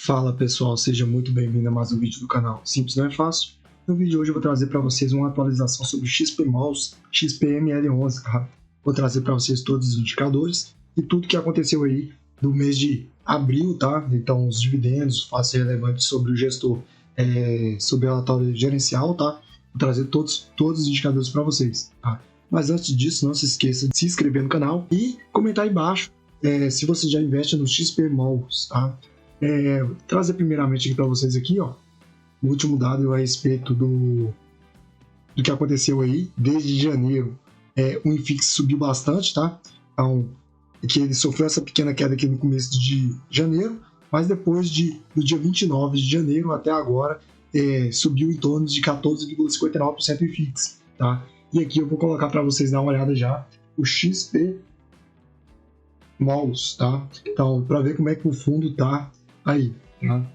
Fala pessoal, seja muito bem-vindo a mais um vídeo do canal Simples Não é Fácil. No vídeo de hoje eu vou trazer para vocês uma atualização sobre o XPMOLs XPML11, tá? Vou trazer para vocês todos os indicadores e tudo que aconteceu aí no mês de abril, tá? Então os dividendos, fatos relevantes sobre o gestor, sobre o relatório gerencial, tá? Vou trazer todos os indicadores para vocês, tá? Mas antes disso, não se esqueça de se inscrever no canal e comentar aí embaixo se você já investe no XPMOLs, tá? Trazer primeiramente aqui para vocês aqui, ó, o último dado a respeito do que aconteceu aí desde janeiro. O INFIX subiu bastante, tá? Então, que ele sofreu essa pequena queda aqui no começo de janeiro, mas depois do dia 29 de janeiro até agora subiu em torno de 14,59% o INFIX, tá? E aqui eu vou colocar para vocês dar uma olhada já o XPMOLs, tá? Então, para ver como é que o fundo tá aí, tá?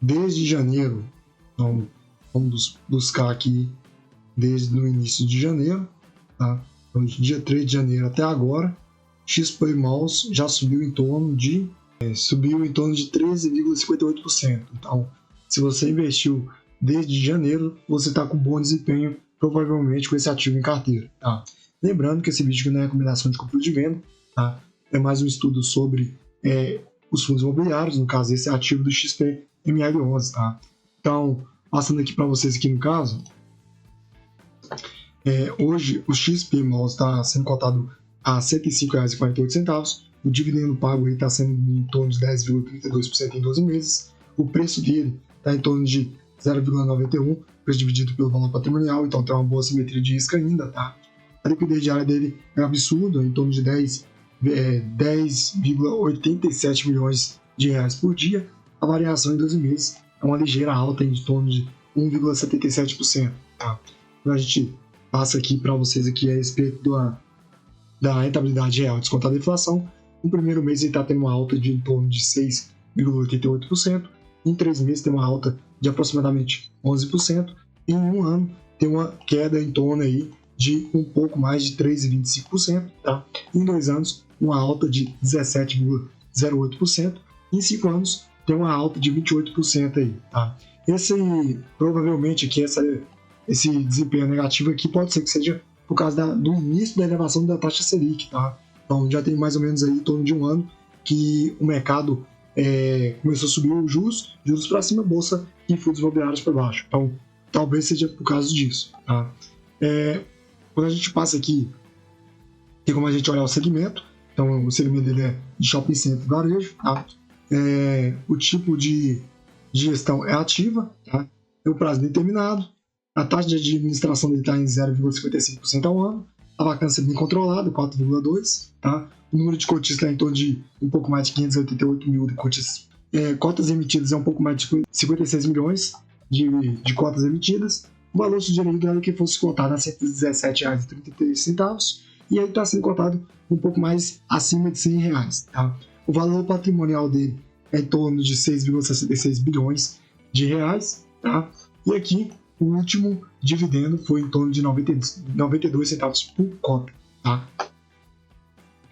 Desde janeiro, então vamos buscar aqui desde o início de janeiro, tá? Então, dia 3 de janeiro até agora, XPMOLs já subiu em torno de 13,58%. Então, se você investiu desde janeiro, você está com bom desempenho, provavelmente com esse ativo em carteira, tá? Lembrando que esse vídeo aqui não é recomendação de compra ou de venda, tá? É mais um estudo sobre os fundos imobiliários, no caso esse é ativo do XPML11, tá? Então, passando aqui para vocês aqui no caso, hoje o XPMOL está sendo cotado a R$ 105,48, o dividendo pago está sendo em torno de 10,32% em 12 meses, o preço dele está em torno de 0,91, preço dividido pelo valor patrimonial, então tem uma boa simetria de risco ainda, tá? A liquidez diária dele é absurda, em torno de 10,87 milhões de reais por dia. A variação em 12 meses é uma ligeira alta em torno de 1,77%. Tá? Então a gente passa aqui para vocês aqui a respeito da rentabilidade real descontada da inflação. No primeiro mês ele está tendo uma alta de em torno de 6,88%. Em 3 meses tem uma alta de aproximadamente 11%. Em um ano tem uma queda em torno aí de um pouco mais de 3,25%. Tá? Em 2 anos, uma alta de 17,08%. Em 5 anos, tem uma alta de 28% aí, tá? Provavelmente aqui, esse desempenho negativo aqui pode ser que seja por causa do início da elevação da taxa Selic, tá? Então, já tem mais ou menos aí em torno de um ano que o mercado começou a subir os juros para cima, bolsa e fundos imobiliários para baixo. Então, talvez seja por causa disso, tá? Quando a gente passa aqui, tem como a gente olhar o segmento. Então, o segmento dele é de shopping center e varejo, tá? O tipo de gestão é ativa, tá? Tem o prazo determinado, a taxa de administração dele está em 0,55% ao ano, a vacância é bem controlada, 4,2%, tá? O número de cotistas está em torno de um pouco mais de 588 mil de cotistas. Cotas emitidas é um pouco mais de 56 milhões de cotas emitidas. O valor sugerido era que fosse cotado a R$ 117,33, e ele está sendo cotado um pouco mais acima de R$ 100, tá? O valor patrimonial dele é em torno de 6,66 bilhões de reais, tá? E aqui o último dividendo foi em torno de 92 centavos por cota, tá?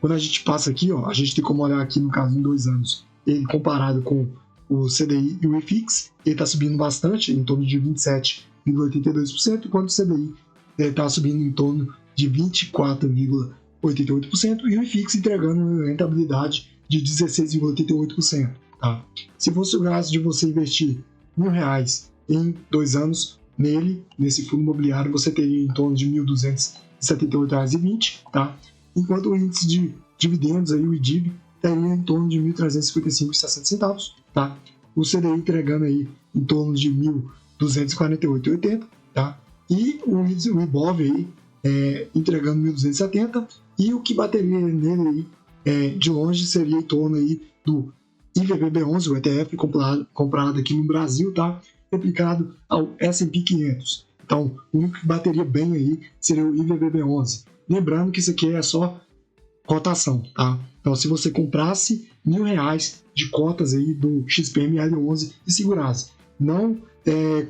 Quando a gente passa aqui, ó, a gente tem como olhar aqui no caso em 2 anos, ele comparado com o CDI e o IFIX, ele está subindo bastante, em torno de 27,82%, enquanto o CDI está subindo em torno de 24,88% e o IFIX entregando rentabilidade de 16,88%. Tá? Se fosse o caso de você investir R$ 1.000 em 2 anos nesse fundo imobiliário, você teria em torno de R$ 1.278,20, tá? Enquanto o índice de dividendos, aí, o IDIV, teria em torno de R$ 1.355,60, tá? O CDI entregando aí em torno de R$ 1.248,80, tá? E o IBOV aí, entregando 1.270, e o que bateria nele aí, de longe seria em torno aí do IVVB11, o ETF comprado aqui no Brasil, tá? Replicado ao S&P 500. Então, o único que bateria bem aí seria o IVVB11. Lembrando que isso aqui é só cotação, tá? Então, se você comprasse R$ 1.000 de cotas aí do XPML11 e segurasse, não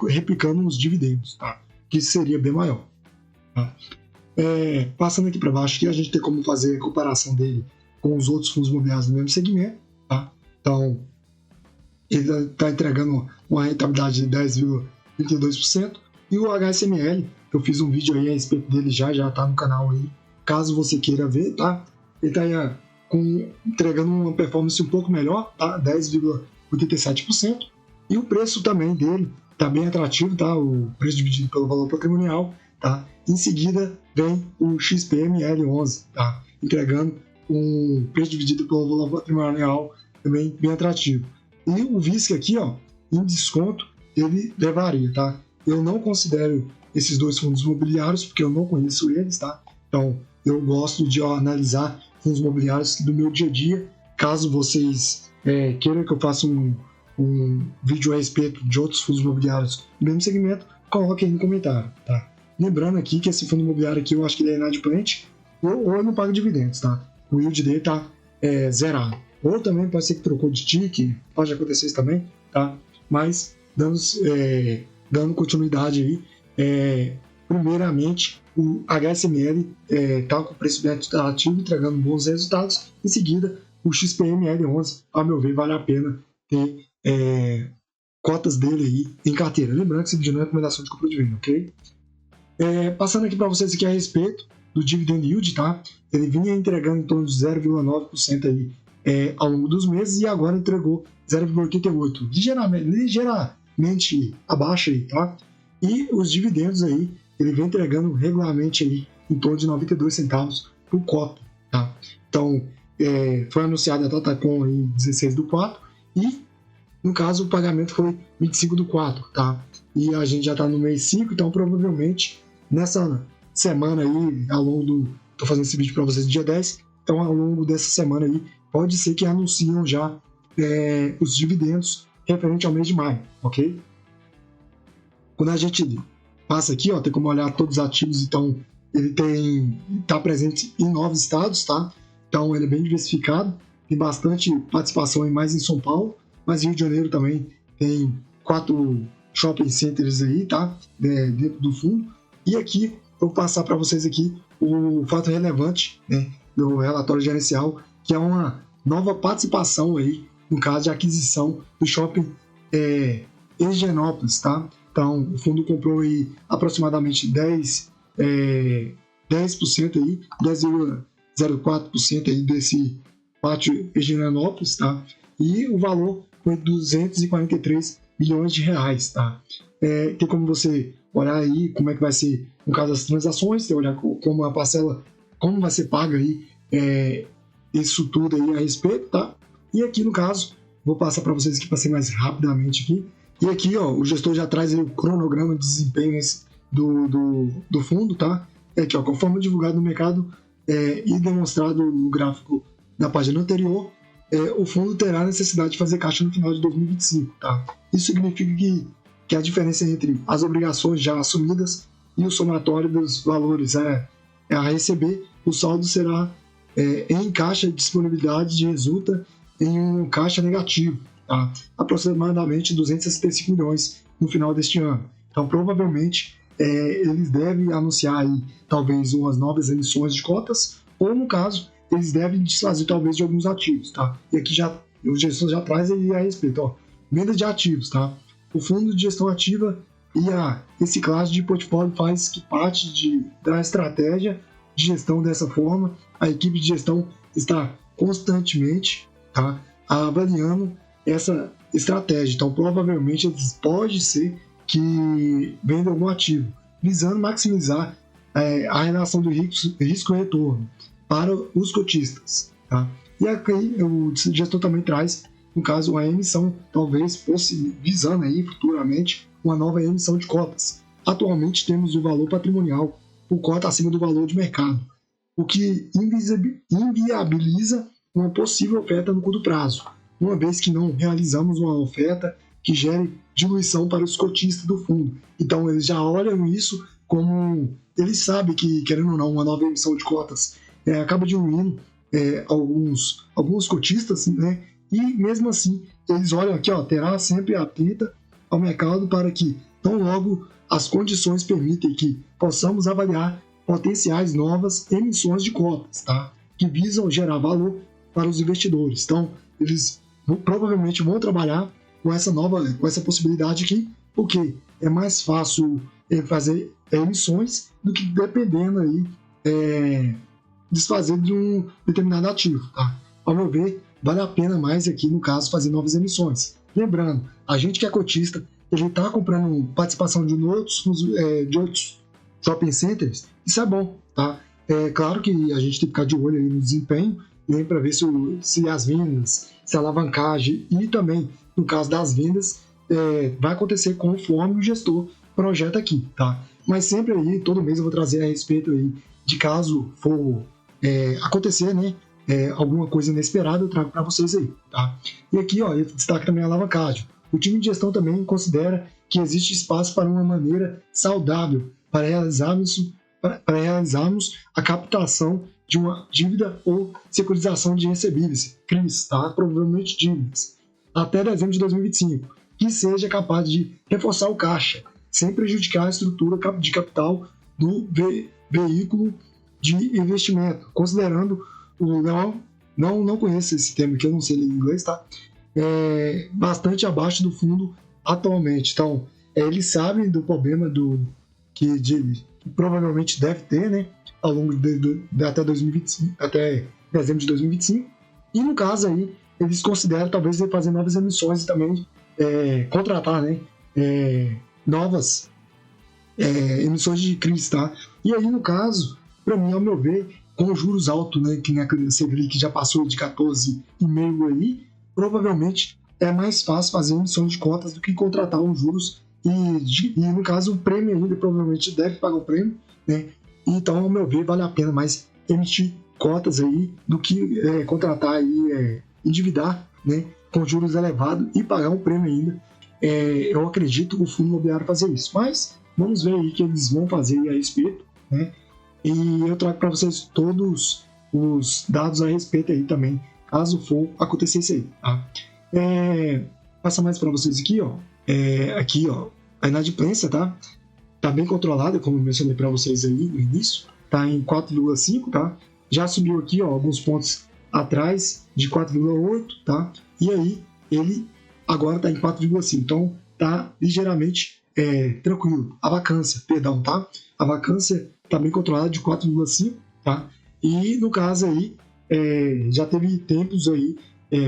replicando os dividendos, tá? Que isso seria bem maior. Tá? Passando aqui para baixo, aqui a gente tem como fazer a comparação dele com os outros fundos imobiliários do mesmo segmento, tá? Então, ele está entregando uma rentabilidade de 10,32%. E o HSML, eu fiz um vídeo aí a respeito dele já está no canal aí, caso você queira ver, tá? Ele está entregando uma performance um pouco melhor, tá? 10,87%. E o preço também dele está bem atrativo, tá? O preço dividido pelo valor patrimonial, tá? Em seguida vem o XPML11, tá? Entregando um preço dividido pelo valor patrimonial também bem atrativo. E o VISC aqui, ó, em desconto, ele levaria, tá? Eu não considero esses dois fundos imobiliários, porque eu não conheço eles, tá? Então, eu gosto de analisar fundos imobiliários do meu dia a dia. Caso vocês queiram que eu faça um vídeo a respeito de outros fundos imobiliários do mesmo segmento, coloque aí no comentário, tá? Lembrando aqui que esse fundo imobiliário aqui, eu acho que ele é inadimplente, ou eu não pago dividendos, tá? O yield dele tá zerado. Ou também pode ser que trocou de TIC, pode acontecer isso também, tá? Mas, dando continuidade aí, primeiramente, o HSML está com preço bem atrativo, entregando bons resultados. Em seguida, o XPML11, a meu ver, vale a pena ter cotas dele aí em carteira. Lembrando que esse vídeo não é recomendação de compra de venda, ok? Passando aqui para vocês aqui a respeito do dividend yield, tá? Ele vinha entregando em torno de 0,9% aí ao longo dos meses e agora entregou 0,88%, ligeiramente abaixo aí, tá? E os dividendos aí, ele vem entregando regularmente aí em torno de 92 centavos por cota, tá? Então, foi anunciada a Datacom em 16/4 e, no caso, o pagamento foi 25/4, tá? E a gente já tá no mês 5, então provavelmente nessa semana aí, tô fazendo esse vídeo para vocês no dia 10, então ao longo dessa semana aí, pode ser que anunciam já os dividendos referente ao mês de maio, ok? Quando a gente passa aqui, ó, tem como olhar todos os ativos, então ele está presente em 9 estados, tá? Então ele é bem diversificado, tem bastante participação mais em São Paulo, mas Rio de Janeiro também tem 4 shopping centers aí, tá? Dentro do fundo. E aqui eu vou passar para vocês aqui o fato relevante, né, do relatório gerencial, que é uma nova participação aí, no caso de aquisição do shopping Higienópolis, tá? Então, o fundo comprou aí aproximadamente 10% aí, 10,04% aí desse pátio Higienópolis, tá? E o valor foi 243 milhões de reais, tá? Tem como você olhar aí como é que vai ser, no caso das transações, tem olhar como a parcela, como vai ser paga aí, isso tudo aí a respeito, tá? E aqui no caso, vou passar para vocês aqui para ser mais rapidamente aqui. E aqui, ó, o gestor já traz aí o cronograma de desempenho do fundo, tá? Aqui, ó, conforme divulgado no mercado e demonstrado no gráfico da página anterior, o fundo terá necessidade de fazer caixa no final de 2025, tá? Isso significa que a diferença entre as obrigações já assumidas e o somatório dos valores a receber, o saldo será em caixa de disponibilidade resulta em um caixa negativo, tá? Aproximadamente 265 milhões no final deste ano. Então, provavelmente, eles devem anunciar aí, talvez, umas novas emissões de cotas, ou, no caso, eles devem desfazer, talvez, de alguns ativos, tá? E aqui o gestor já traz aí a respeito, ó, venda de ativos, tá? O fundo de gestão ativa e a reciclagem de portfólio faz parte da estratégia de gestão dessa forma. A equipe de gestão está constantemente, tá, avaliando essa estratégia. Então, provavelmente, pode ser que venda algum ativo, visando maximizar a relação do risco e retorno para os cotistas, tá? E aqui o gestor também traz, no caso, uma emissão, talvez visando aí futuramente uma nova emissão de cotas. Atualmente temos o valor patrimonial por cota acima do valor de mercado, o que inviabiliza uma possível oferta no curto prazo, uma vez que não realizamos uma oferta que gere diluição para os cotistas do fundo. Então eles já olham isso como... Eles sabem que, querendo ou não, uma nova emissão de cotas acaba diluindo alguns cotistas, né? E mesmo assim, eles olham aqui, ó, terá sempre atenta ao mercado para que, tão logo as condições permitem que possamos avaliar potenciais novas emissões de cotas, tá? Que visam gerar valor para os investidores. Então, eles provavelmente vão trabalhar com essa possibilidade aqui, porque é mais fácil fazer emissões do que dependendo aí desfazer de um determinado ativo, tá? Ao meu ver, vale a pena mais aqui, no caso, fazer novas emissões. Lembrando, a gente que é cotista, ele está comprando participação de outros shopping centers, isso é bom, tá? É claro que a gente tem que ficar de olho aí no desempenho, né, para ver se as vendas, se a alavancagem e também, no caso das vendas, vai acontecer conforme o gestor projeta aqui, tá? Mas sempre aí, todo mês eu vou trazer a respeito aí de caso for acontecer, né? Alguma coisa inesperada, eu trago para vocês aí, tá? E aqui, ó, eu destaco também a alavancagem. O time de gestão também considera que existe espaço para uma maneira saudável para realizarmos a captação de uma dívida ou securitização de recebíveis, CRIs, tá? Provavelmente dívidas, até dezembro de 2025, que seja capaz de reforçar o caixa, sem prejudicar a estrutura de capital do veículo de investimento, considerando não conheço esse termo que eu não sei ler em inglês, tá? Bastante abaixo do fundo atualmente. Então, eles sabem do problema que provavelmente deve ter, né? Ao longo até 2025, até dezembro de 2025. E no caso aí, eles consideram talvez fazer novas emissões e também contratar, né? Novas emissões de CRIs, tá? E aí, no caso, para mim, ao meu ver, com juros altos, né, que a Selic já passou de 14,5 aí, provavelmente é mais fácil fazer emissão de cotas do que contratar uns juros e no caso, o prêmio ainda provavelmente deve pagar o prêmio, né? Então, ao meu ver, vale a pena mais emitir cotas aí do que contratar aí, endividar, né, com juros elevados e pagar um prêmio ainda. Eu acredito o fundo imobiliário fazer isso, mas vamos ver aí o que eles vão fazer a respeito, né? E eu trago para vocês todos os dados a respeito aí também, caso for acontecer isso aí, tá? Passa mais para vocês aqui, ó. Aqui, ó, a inadimplência, tá? Tá bem controlada, como eu mencionei para vocês aí no início, tá em 4,5, tá? Já subiu aqui, ó, alguns pontos atrás de 4,8, tá? E aí ele agora tá em 4,5, então tá ligeiramente tranquilo. A vacância, perdão, tá? A vacância tá bem controlada de 4,5, tá? E no caso aí já teve tempos aí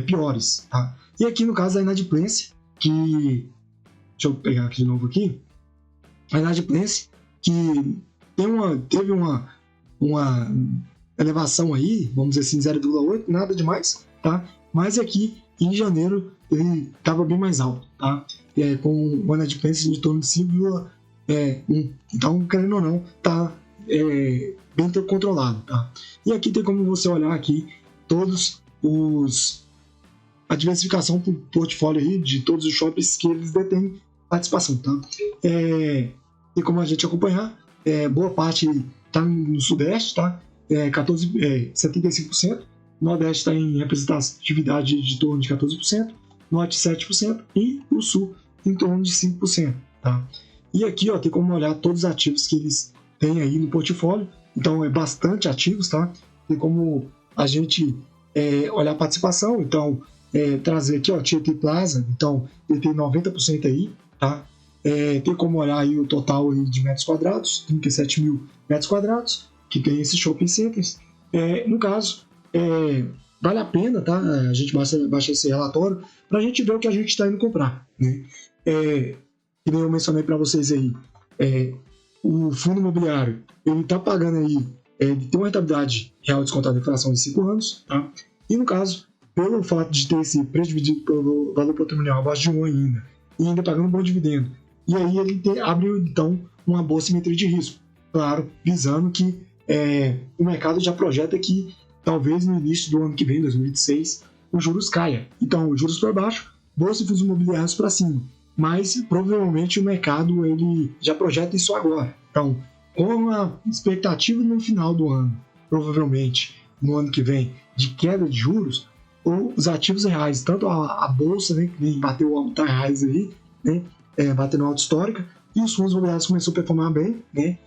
piores, tá? E aqui no caso da inadimplência, que deixa eu pegar aqui de novo aqui, a inadimplência que teve uma elevação aí, vamos dizer assim, 0,8, nada demais, tá? Mas aqui em janeiro ele estava bem mais alto, tá? Com uma inadimplência de torno de 5,1. Então, querendo ou não, tá bem controlado, tá? E aqui tem como você olhar aqui todos a diversificação por portfólio aí de todos os shoppings que eles detêm participação, tá? Tem como a gente acompanhar, boa parte está no Sudeste, tá? 75%, Nordeste está em representatividade de torno de 14%, Norte 7% e o Sul em torno de 5%, tá? E aqui, ó, tem como olhar todos os ativos que eles têm aí no portfólio, então é bastante ativos, tá? Tem como a gente olhar a participação, então trazer aqui, ó, Tietê Plaza, então ele tem 90% aí, tá? Tem como olhar aí o total aí de metros quadrados, 37 mil metros quadrados, que tem esses shopping centers. No caso, vale a pena, tá? A gente baixa esse relatório para a gente ver o que a gente está indo comprar, né? Que nem eu mencionei para vocês aí, o fundo imobiliário, ele está pagando aí, ele tem uma rentabilidade real descontada da inflação de 5 anos, tá? E no caso, pelo fato de ter esse preço dividido pelo valor patrimonial abaixo de 1 ainda, e ainda pagando um bom dividendo, e aí ele abriu então uma boa simetria de risco, claro, visando que o mercado já projeta que talvez no início do ano que vem, 2026, os juros caia. Então, os juros para baixo, bolsa e fundos imobiliários para cima. Mas provavelmente o mercado ele já projeta isso agora. Então, com a expectativa no final do ano, provavelmente no ano que vem, de queda de juros, os ativos reais, tanto a bolsa, né, que bateu alta reais aí, né, batendo alta histórica, e os fundos imobiliários começaram a performar bem, né,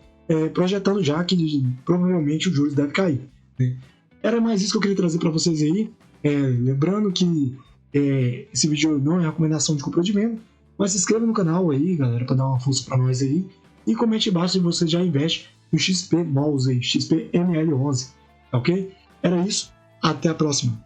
projetando já que provavelmente os juros devem cair, né. Era mais isso que eu queria trazer para vocês aí. Lembrando que esse vídeo não é recomendação de compra de venda, mas se inscreva no canal aí, galera, para dar uma força para nós aí. E comente embaixo se você já investe no XP Mouse aí, XP ML11, ok? Era isso, até a próxima.